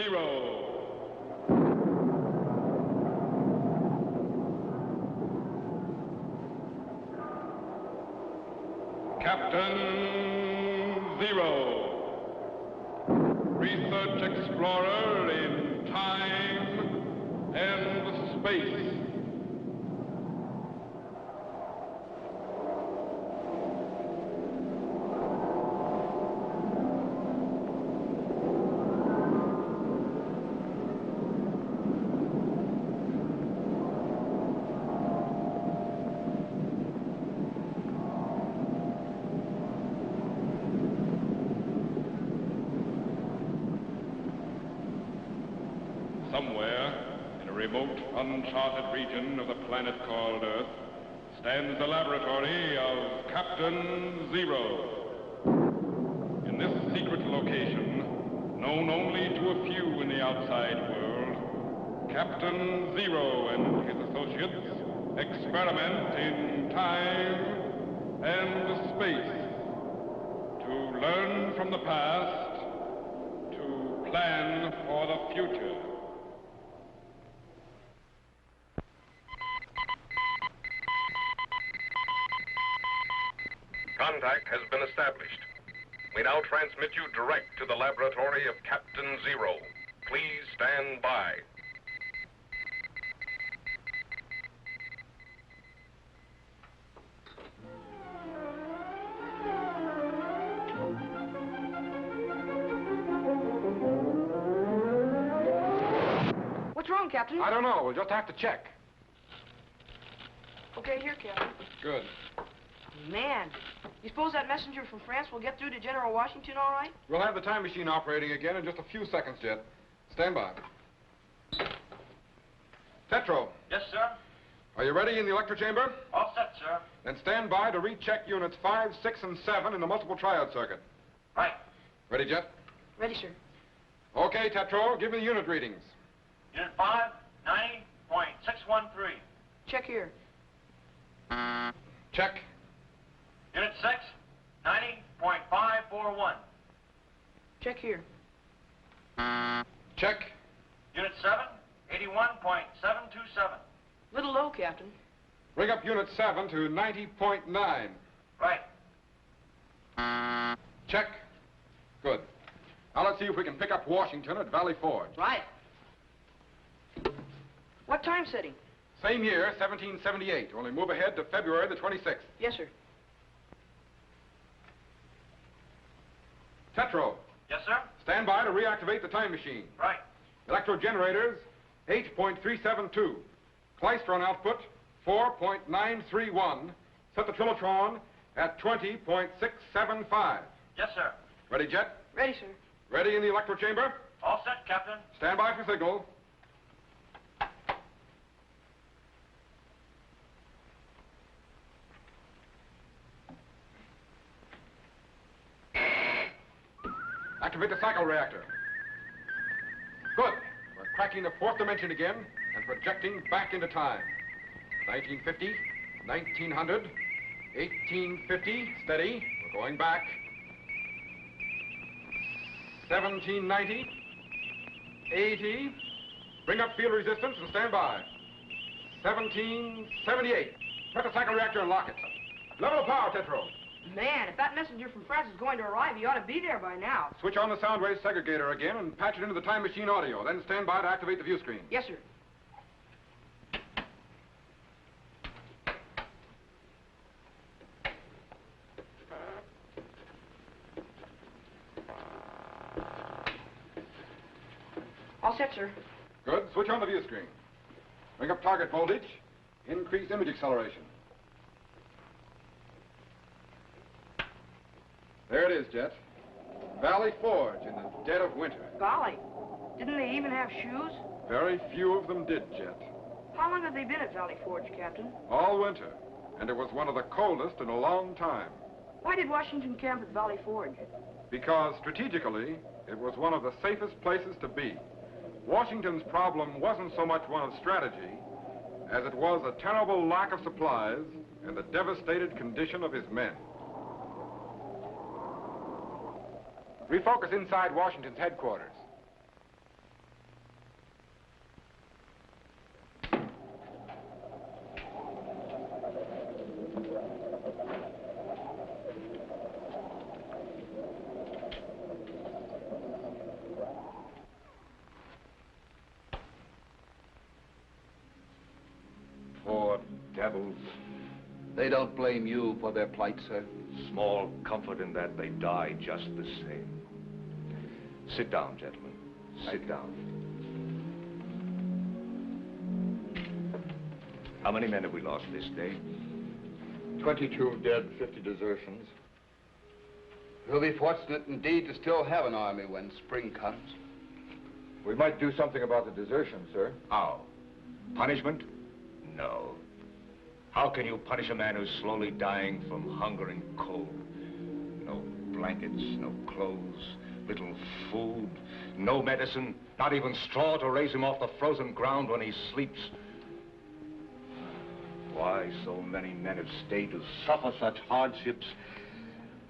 0. Captain 0. Research explorer in time and space. Somewhere, in a remote, uncharted region of the planet called Earth, stands the laboratory of Captain 0. In this secret location, known only to a few in the outside world, Captain 0 and his associates experiment in time and space to learn from the past, to plan for the future. Contact has been established. We now transmit you direct to the laboratory of Captain 0. Please stand by. What's wrong, Captain? I don't know. We'll just have to check. Okay, here, Captain. Good. Man, you suppose that messenger from France will get through to General Washington all right? We'll have the time machine operating again in just a few seconds, Jet. Stand by. Tetro. Yes, sir. Are you ready in the electro chamber? All set, sir. Then stand by to recheck units 5, 6, and 7 in the multiple triode circuit. Right. Ready, Jet? Ready, sir. Okay, Tetro, give me the unit readings. Unit 5, 90.613. Check here. Check. Unit 6, 90.541. Check here. Check. Unit 7, 81.727. Little low, Captain. Bring up unit 7 to 90.9. Right. Check. Good. Now let's see if we can pick up Washington at Valley Forge. Right. What time setting? Same year, 1778. Only move ahead to February the 26th. Yes, sir. Tetro. Yes, sir. Stand by to reactivate the time machine. Right. Electro generators, 8.372. Klystron output, 4.931. Set the Trilotron at 20.675. Yes, sir. Ready, Jet? Ready, sir. Ready in the electro chamber? All set, Captain. Stand by for signal. Activate the cycle reactor. Good. We're cracking the fourth dimension again and projecting back into time. 1950, 1900, 1850, steady. We're going back. 1790, 80. Bring up field resistance and stand by. 1778. Put the cycle reactor and lock it. Level of power, Tetro. Man, if that messenger from France is going to arrive, he ought to be there by now. Switch on the sound wave segregator again and patch it into the time machine audio. Then stand by to activate the view screen. Yes, sir. All set, sir. Good. Switch on the view screen. Bring up target voltage. Increase image acceleration. There it is, Jet. Valley Forge in the dead of winter. Golly, didn't they even have shoes? Very few of them did, Jet. How long have they been at Valley Forge, Captain? All winter. And it was one of the coldest in a long time. Why did Washington camp at Valley Forge? Because strategically, it was one of the safest places to be. Washington's problem wasn't so much one of strategy as it was a terrible lack of supplies and the devastated condition of his men. Refocus inside Washington's headquarters. devils. They don't blame you for their plight, sir. Small comfort in that they die just the same. Sit down, gentlemen. Sit down. How many men have we lost this day? 22 dead, 50 desertions. We'll be fortunate indeed to still have an army when spring comes. We might do something about the desertion, sir. How? Punishment? No. How can you punish a man who's slowly dying from hunger and cold? No blankets, no clothes, little food, no medicine, not even straw to raise him off the frozen ground when he sleeps. Why so many men have stayed to suffer such hardships,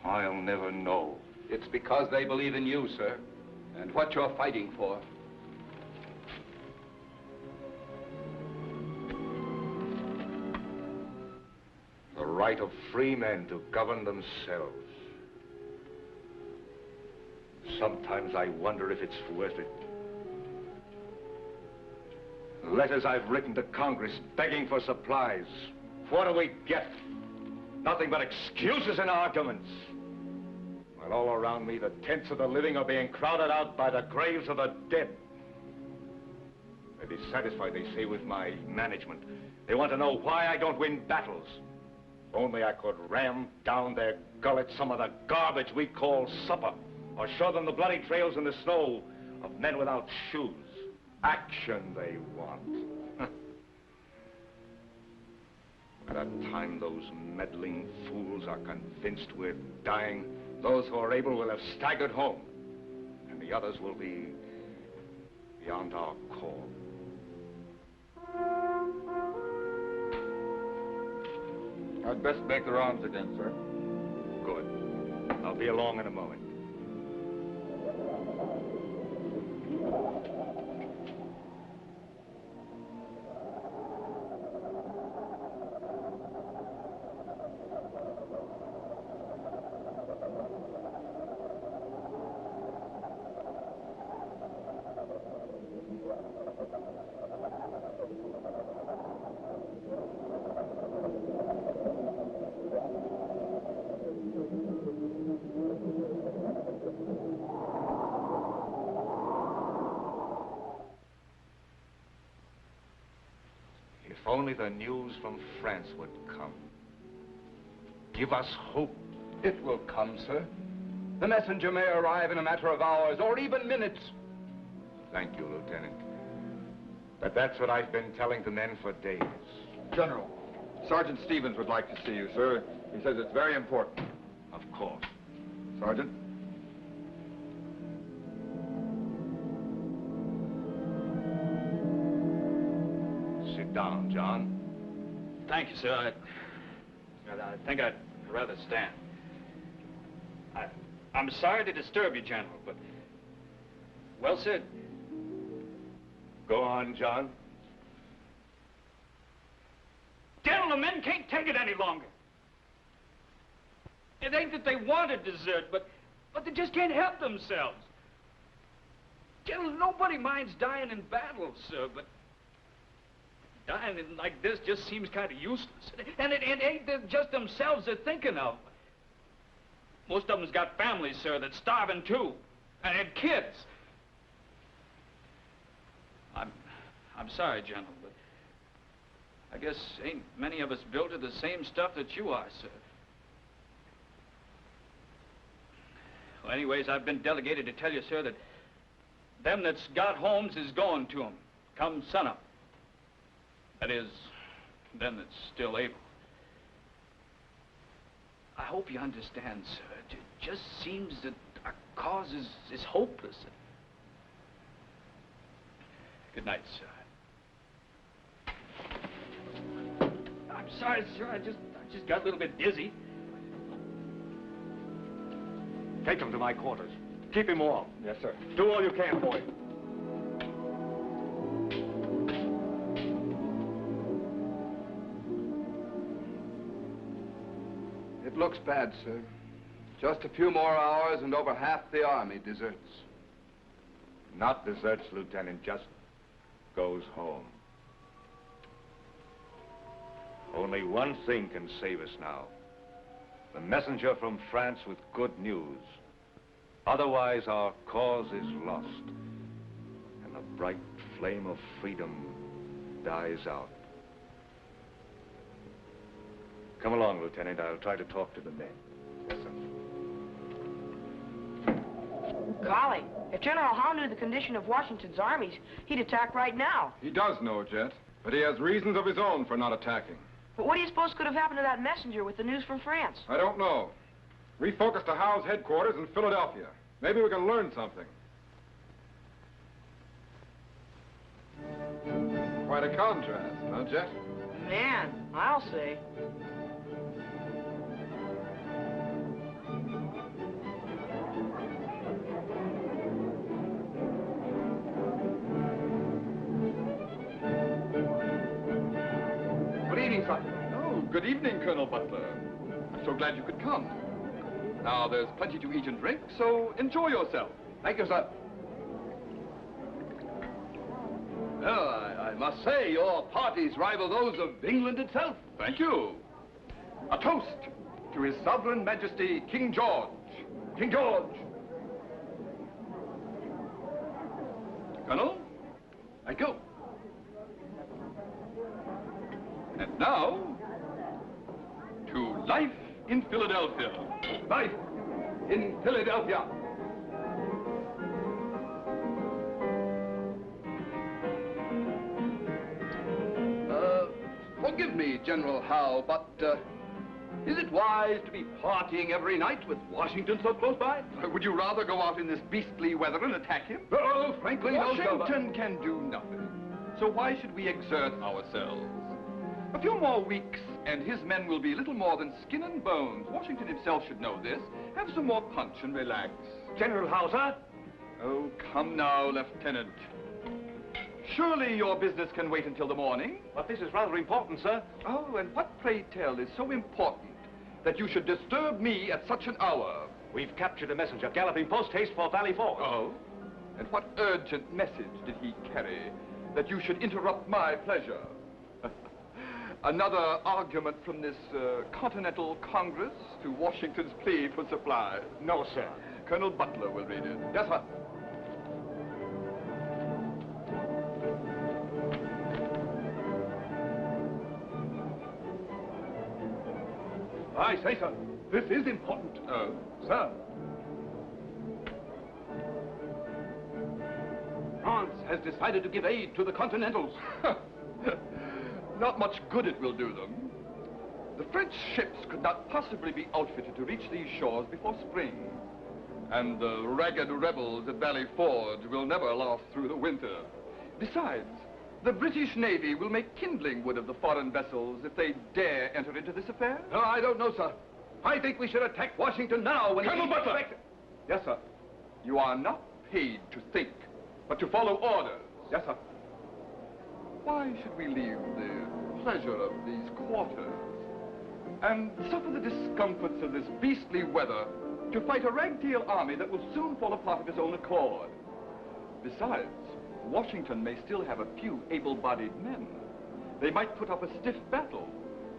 I'll never know. It's because they believe in you, sir, and what you're fighting for. The right of free men to govern themselves. Sometimes I wonder if it's worth it. Letters I've written to Congress begging for supplies. What do we get? Nothing but excuses and arguments. While all around me, the tents of the living are being crowded out by the graves of the dead. They're dissatisfied, they say, with my management. They want to know why I don't win battles. If only I could ram down their gullets some of the garbage we call supper, or show them the bloody trails in the snow of men without shoes. Action they want. By the time those meddling fools are convinced we're dying, those who are able will have staggered home, and the others will be beyond our call. I'd best make the rounds again, sir. Good. I'll be along in a moment. If only the news from France would come. Give us hope. It will come, sir. The messenger may arrive in a matter of hours or even minutes. Thank you, Lieutenant. But that's what I've been telling the men for days. General, Sergeant Stevens would like to see you, sir. He says it's very important. Of course. Sergeant? Sit down, John. Thank you, sir. I think I'd rather stand. I'm sorry to disturb you, General, but... Well said. Go on, John. General, the men can't take it any longer. It ain't that they want to desert, but they just can't help themselves. General, nobody minds dying in battle, sir, but dying like this just seems kind of useless. And it ain't just themselves they're thinking of. Most of them's got families, sir, that's starving too, and kids. I'm sorry, General, but I guess ain't many of us built of the same stuff that you are, sir. Well, anyways, I've been delegated to tell you, sir, that them that's got homes is going to them, come sunup. That is, them that's still able. I hope you understand, sir. It just seems that our cause is hopeless. Good night, sir. I'm sorry, sir. I just got a little bit dizzy. Take him to my quarters. Keep him warm. Yes, sir. Do all you can for him. It looks bad, sir. Just a few more hours and over half the army deserts. Not deserts, Lieutenant, just goes home. Only one thing can save us now. The messenger from France with good news. Otherwise, our cause is lost. And the bright flame of freedom dies out. Come along, Lieutenant. I'll try to talk to the men. Yes, sir. Golly, if General Howe knew the condition of Washington's armies, he'd attack right now. He does know, Jet, but he has reasons of his own for not attacking. But what do you suppose could have happened to that messenger with the news from France? I don't know. Refocus to Howe's headquarters in Philadelphia. Maybe we can learn something. Quite a contrast, huh, Jet? Man, I'll say. Good evening, Sergeant. Oh, good evening, Colonel Butler. I'm so glad you could come. Now, there's plenty to eat and drink, so enjoy yourself. Thank you, sir. Well, I must say, your parties rival those of England itself. Thank you. A toast to His Sovereign Majesty, King George. King George. Colonel, Thank you. and now, to life in Philadelphia. Life in Philadelphia. Forgive me, General Howe, but is it wise to be partying every night with Washington so close by? Would you rather go out in this beastly weather and attack him? Oh, frankly, no, sir. Washington can do nothing. So why should we exert ourselves? A few more weeks, and his men will be little more than skin and bones. Washington himself should know this. Have some more punch and relax. General Howe, sir? Oh, come now, Lieutenant. Surely your business can wait until the morning? But this is rather important, sir. Oh, and what, pray tell, is so important that you should disturb me at such an hour? We've captured a messenger galloping post-haste for Valley Forge. Oh? And what urgent message did he carry that you should interrupt my pleasure? Another argument from this Continental Congress to Washington's plea for supplies? No, sir. Colonel Butler will read it. Yes, sir. I say, sir, this is important. Oh? Sir. France has decided to give aid to the Continentals. Not much good it will do them. The French ships could not possibly be outfitted to reach these shores before spring. And the ragged rebels at Valley Forge will never last through the winter. Besides, the British Navy will make kindling wood of the foreign vessels if they dare enter into this affair. No, I don't know, sir. I think we should attack Washington now when Colonel he's Butler! expected. Yes, sir. You are not paid to think, but to follow orders. Yes, sir. Why should we leave the pleasure of these quarters and suffer the discomforts of this beastly weather to fight a ragtail army that will soon fall apart of its own accord? Besides, Washington may still have a few able-bodied men. They might put up a stiff battle,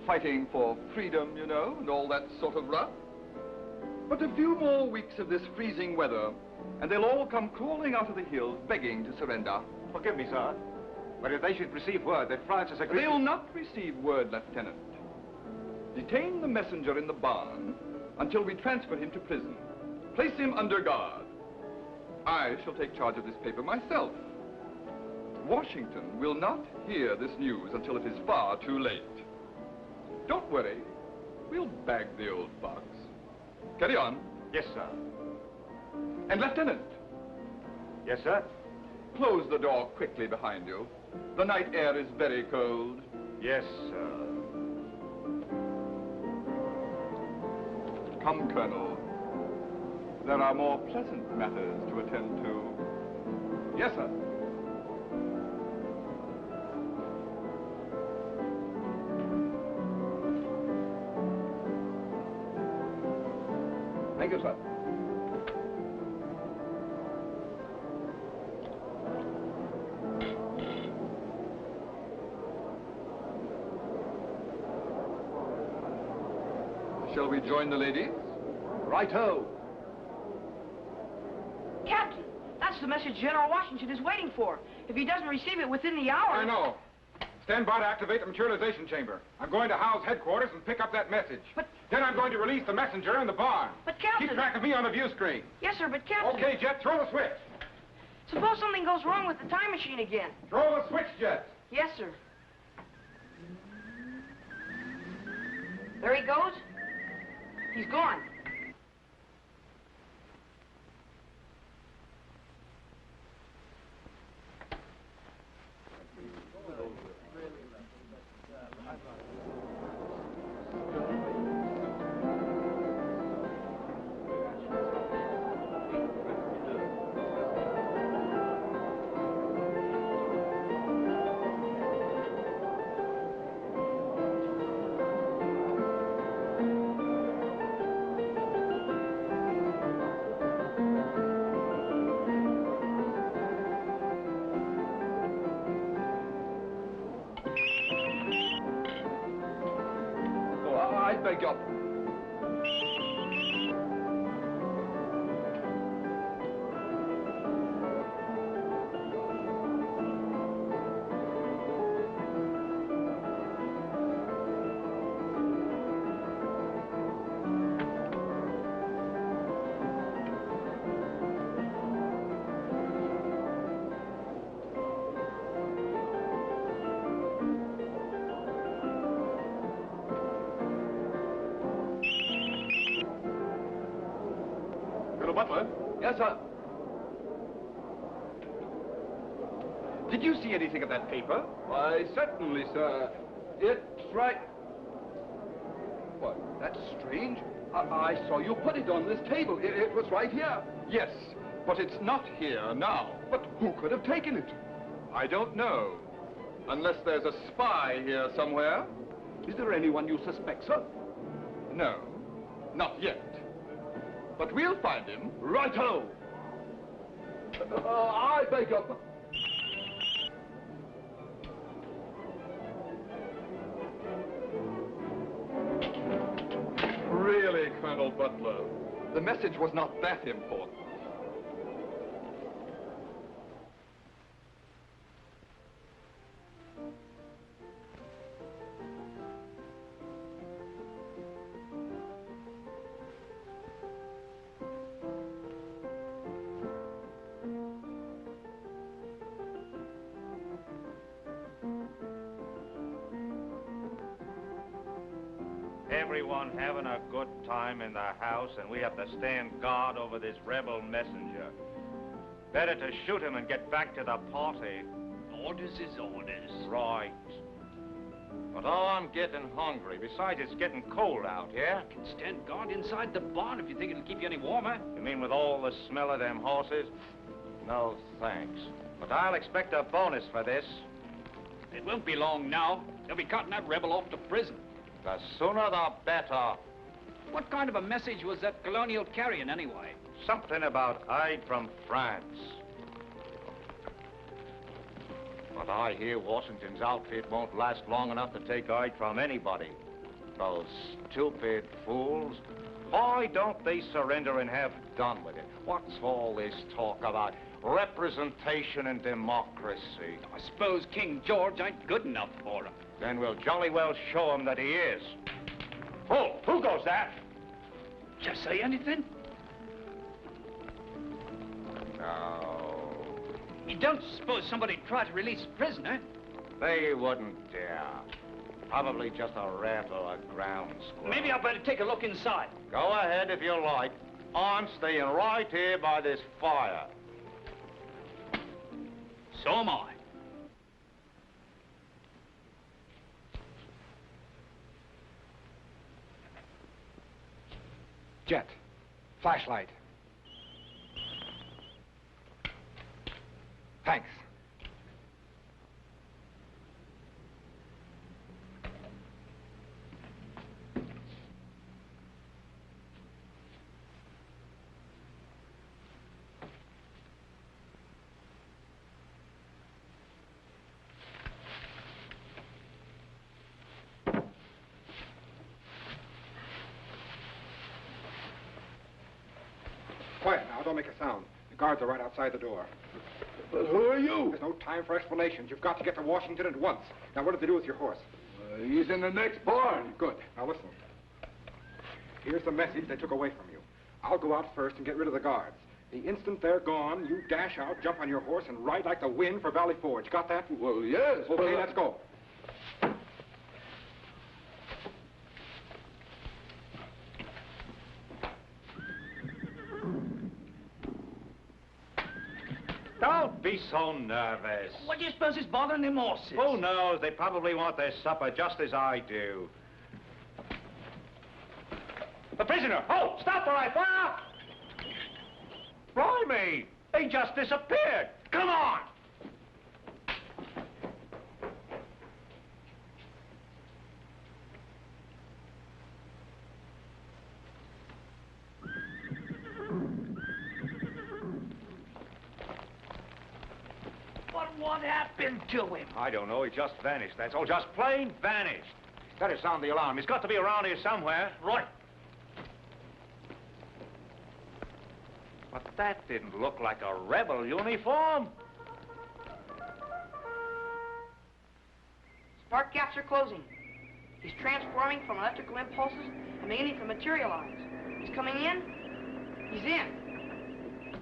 fighting for freedom, you know, and all that sort of rot. But a few more weeks of this freezing weather, and they'll all come crawling out of the hills, begging to surrender. Forgive me, sir. But if they should receive word that France has agreed... They'll not receive word, Lieutenant. Detain the messenger in the barn until we transfer him to prison. Place him under guard. I shall take charge of this paper myself. Washington will not hear this news until it is far too late. Don't worry. We'll bag the old fox. Carry on. Yes, sir. And Lieutenant, Yes, sir? close the door quickly behind you. The night air is very cold. Yes, sir. Come, Colonel. There are more pleasant matters to attend to. Yes, sir. Thank you, sir. Shall we join the ladies? Right-o. Captain, that's the message General Washington is waiting for. If he doesn't receive it within the hour... I know. Stand by to activate the materialization chamber. I'm going to Howe's headquarters and pick up that message. But... Then I'm going to release the messenger in the barn. But, Captain... Keep track of me on the view screen. Yes, sir, but, Captain... Okay, Jet, throw the switch. Suppose something goes wrong with the time machine again. Throw the switch, Jet. Yes, sir. There he goes. He's gone. Beg your... Butler? Yes, sir. Did you see anything of that paper? Why, certainly, sir. It's right... What? That's strange. I saw you put it on this table. It was right here. Yes, but it's not here now. But who could have taken it? I don't know. Unless there's a spy here somewhere. Is there anyone you suspect, sir? No, not yet. But we'll find him. Right-o. I beg your... Really, Colonel Butler, the message was not that important. Everyone having a good time in the house, and we have to stand guard over this rebel messenger. Better to shoot him and get back to the party. Orders is orders. Right. But I'm getting hungry. Besides, it's getting cold out, yeah? You can stand guard inside the barn if you think it'll keep you any warmer. You mean with all the smell of them horses? No, thanks. But I'll expect a bonus for this. It won't be long now. They'll be cutting that rebel off to prison. The sooner the better. What kind of a message was that colonial carrying, anyway? Something about aid from France. But I hear Washington's outfit won't last long enough to take aid from anybody. Those stupid fools. Why don't they surrender and have done with it? What's all this talk about representation and democracy? I suppose King George ain't good enough for them. Then we'll jolly well show him that he is. Oh, who goes that? Just say anything? No. You don't suppose somebody'd try to release a prisoner? They wouldn't dare. Probably just a rat or a ground squirrel. Maybe I better take a look inside. Go ahead if you like. I'm staying right here by this fire. So am I. Jet. Flashlight. Thanks. and don't make a sound. The guards are right outside the door. But who are you? There's no time for explanations. You've got to get to Washington at once. Now, what did they do with your horse? He's in the next barn. Good. Now, listen. Here's the message they took away from you. I'll go out first and get rid of the guards. The instant they're gone, you dash out, jump on your horse, and ride like the wind for Valley Forge. Got that? Well, yes. Okay, let's go. Don't be so nervous. What do you suppose is bothering them horses? Who knows? They probably want their supper just as I do. The prisoner! Oh, stop or I fire! Blimey! They just disappeared! Come on! What happened to him? I don't know. He just vanished. That's all. Just plain vanished. Better sound the alarm. He's got to be around here somewhere. Right. But that didn't look like a rebel uniform. Spark gaps are closing. He's transforming from electrical impulses and beginning to materialize. He's coming in. He's in.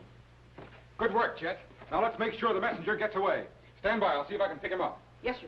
Good work, Chet. Now let's make sure the messenger gets away. Stand by. I'll see if I can pick him up. Yes, sir.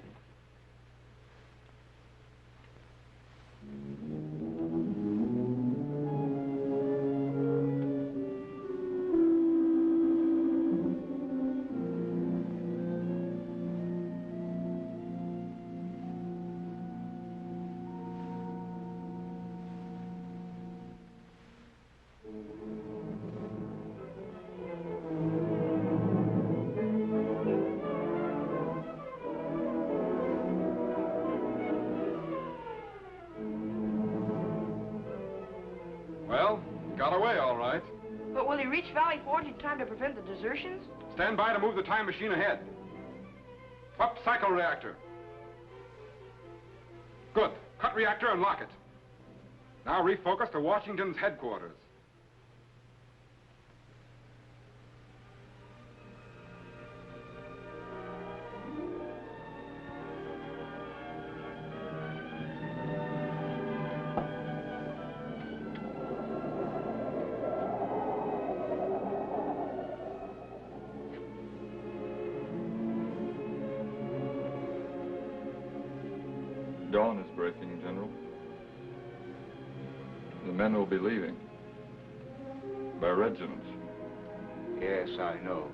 Got away, all right. But will he reach Valley Forge in time to prevent the desertions? Stand by to move the time machine ahead. Up cycle reactor. Good. Cut reactor and lock it. Now refocus to Washington's headquarters. Dawn is breaking, General. The men will be leaving. By regiments. Yes, I know.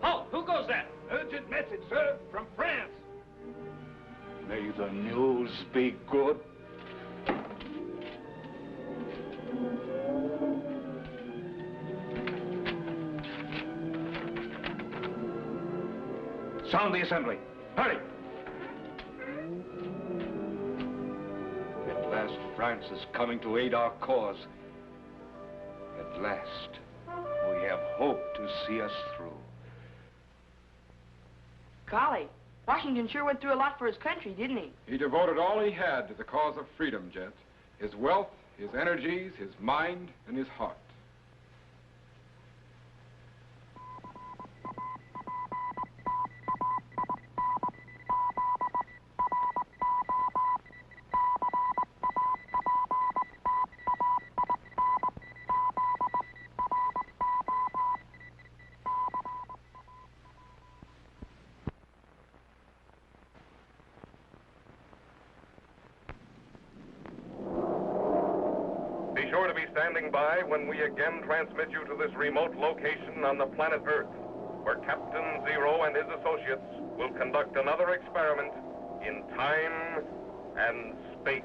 Oh, who goes that? Urgent message, sir, from France. May the news be good. Sound the assembly. Hurry! At last, France is coming to aid our cause. At last, we have hope to see us through. Golly, Washington sure went through a lot for his country, didn't he? He devoted all he had to the cause of freedom, Jet. His wealth, his energies, his mind, and his heart. Be sure to be standing by when we again transmit you to this remote location on the planet Earth, where Captain Zero and his associates will conduct another experiment in time and space.